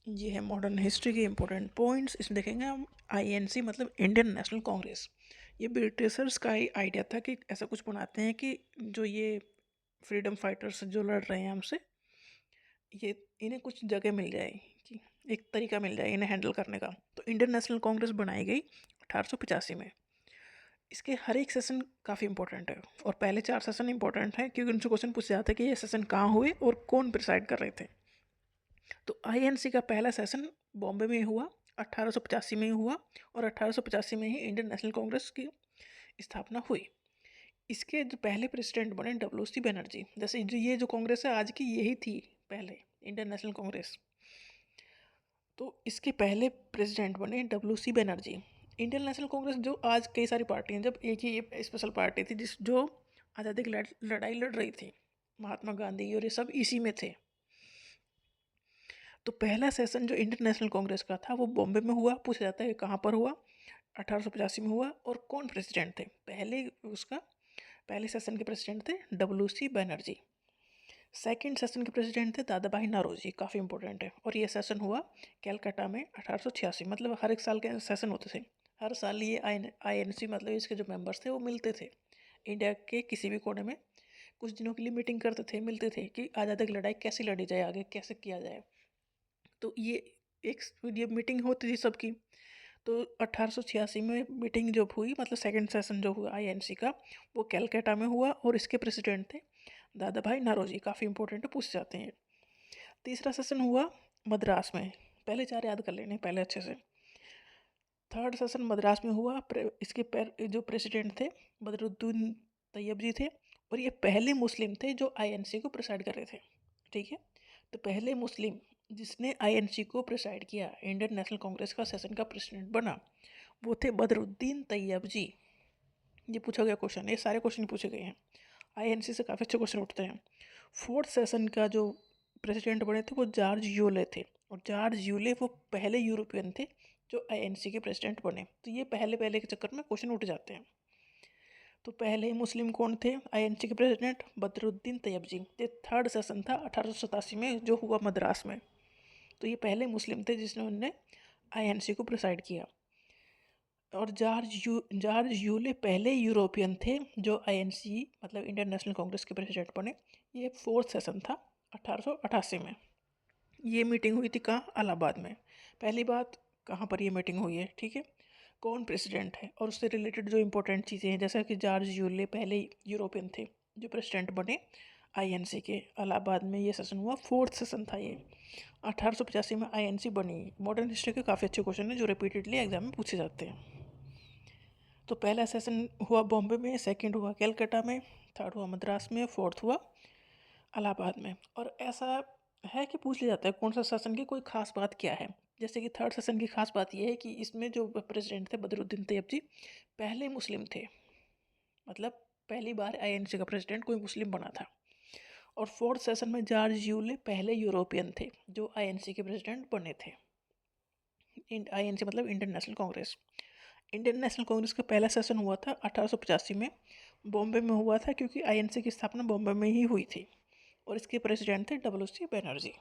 ये है modern history के इम्पोर्टेंट पॉइंट्स। इसमें देखेंगे हम आईएनसी मतलब इंडियन नेशनल कांग्रेस। ये ब्रिटिशर्स का ही आइडिया था कि ऐसा कुछ बनाते हैं कि जो ये फ्रीडम फाइटर्स जो लड़ रहे हैं हमसे, ये इन्हें कुछ जगह मिल जाए, कि एक तरीका मिल जाए इन्हें हैंडल करने का। तो इंडियन नेशनल कांग्रेस बनाई गई 1885 में। इसके हर एक सेशन काफ़ी इंपॉर्टेंट है, और पहले 4 सेशन इंपॉर्टेंट हैं क्योंकि उनसे क्वेश्चन पूछे जाते हैं कि ये सेशन कहाँ हुए और कौन प्रिसाइड कर रहे थे। तो आईएनसी का पहला सेशन बॉम्बे में हुआ 1885 में हुआ, और 1885 में ही इंडियन नेशनल कांग्रेस की स्थापना हुई। इसके जो पहले प्रेसिडेंट बने डब्ल्यू सी बनर्जी। जैसे जो ये जो कांग्रेस है आज की, यही थी पहले इंडियन नेशनल कांग्रेस। तो इसके पहले प्रेसिडेंट बने W C Banerjee. Indian National Congress जो आज कई सारी पार्टी हैं, जब एक ही स्पेशल पार्टी थी जिस जो आज़ादी की लड़ाई लड़ रही थी, महात्मा गांधी और ये सब इसी में थे। तो पहला सेशन जो इंडियन नेशनल कांग्रेस का था वो बॉम्बे में हुआ। पूछा जाता है कहाँ पर हुआ, 1885 में हुआ, और कौन प्रेसिडेंट थे। पहले सेशन के प्रेसिडेंट थे W C Banerjee. Second session के प्रेसिडेंट थे दादा भाई नौरोजी, काफ़ी इंपॉर्टेंट है। और ये सेशन हुआ कैलकाटा में 1886। मतलब हर एक साल के सेशन होते थे, हर साल ये आईएनसी मतलब इसके जो मेंबर्स थे वो मिलते थे इंडिया के किसी भी कोने में। कुछ दिनों के लिए मीटिंग करते थे, मिलते थे कि आज़ादी की लड़ाई कैसे लड़ी जाए, आगे कैसे किया जाए। तो ये मीटिंग होती थी सबकी। तो 1886 में मीटिंग जब हुई, मतलब सेकंड सेशन जो हुआ आईएनसी का, वो कैलकाटा में हुआ, और इसके प्रेसिडेंट थे दादा भाई नौरोजी। काफ़ी इंपॉर्टेंट है, पूछ जाते हैं। तीसरा सेशन हुआ मद्रास में। पहले 4 याद कर लेने पहले अच्छे से। थर्ड सेशन मद्रास में हुआ। जो प्रेसिडेंट थे बदरुद्दीन तैयब जी थे, और ये पहले मुस्लिम थे जो आईएनसी को प्रेसाइड कर रहे थे। ठीक है, तो पहले मुस्लिम जिसने आईएनसी को प्रेसाइड किया, इंडियन नेशनल कांग्रेस का सेशन का प्रेसिडेंट बना, वो थे बदरुद्दीन तैयब जी। ये पूछा गया क्वेश्चन, ये सारे क्वेश्चन पूछे गए हैं। आईएनसी से काफ़ी अच्छे क्वेश्चन उठते हैं। फोर्थ सेशन का जो प्रेसिडेंट बने थे वो जॉर्ज यूले थे, और जॉर्ज यूले वो पहले यूरोपियन थे जो आईएनसी के प्रेसिडेंट बने। तो ये पहले पहले के चक्कर में क्वेश्चन उठ जाते हैं। तो पहले मुस्लिम कौन थे आईएनसी के प्रेसिडेंट? बदरुद्दीन तैयब जी। ये थर्ड सेशन था 1887 में जो हुआ मद्रास में। तो ये पहले मुस्लिम थे जिन्होंने आईएनसी को प्रेसाइड किया। और जॉर्ज यूले पहले यूरोपियन थे जो आईएनसी मतलब इंडियन नेशनल कांग्रेस के प्रेसिडेंट बने। ये फोर्थ सेशन था 1888 में। ये मीटिंग हुई थी कहाँ? इलाहाबाद में। पहली बात, कहाँ पर ये मीटिंग हुई है, ठीक है, कौन प्रेसिडेंट है, और उससे रिलेटेड जो इंपॉर्टेंट चीज़ें हैं, जैसा कि जॉर्ज यूले पहले यूरोपियन थे जो प्रेसिडेंट बने आईएनसी के। इलाहाबाद में ये सेशन हुआ, फोर्थ सेशन था ये। 1885 में आईएनसी बनी। मॉडर्न हिस्ट्री के काफ़ी अच्छे क्वेश्चन हैं जो रिपीटेडली एग्जाम में पूछे जाते हैं। तो पहला सेशन हुआ बॉम्बे में, सेकंड हुआ कलकत्ता में, थर्ड हुआ मद्रास में, फोर्थ हुआ इलाहाबाद में। और ऐसा है कि पूछ लिया जाता है कौन सा सेशन की कोई खास बात क्या है। जैसे कि थर्ड सेशन की खास बात यह है कि इसमें जो प्रेसिडेंट थे बदरुद्दीन तैयब जी पहले मुस्लिम थे, मतलब पहली बार आईएनसी का प्रेसिडेंट कोई मुस्लिम बना था। और फोर्थ सेशन में जॉर्ज यूले पहले यूरोपियन थे जो आईएनसी के प्रेसिडेंट बने थे। आईएनसी मतलब Indian National Congress. Indian National Congress का पहला सेशन हुआ था 1885 में, बॉम्बे में हुआ था क्योंकि आईएनसी की स्थापना बॉम्बे में ही हुई थी, और इसके प्रेसिडेंट थे डब्ल्यू सी बनर्जी।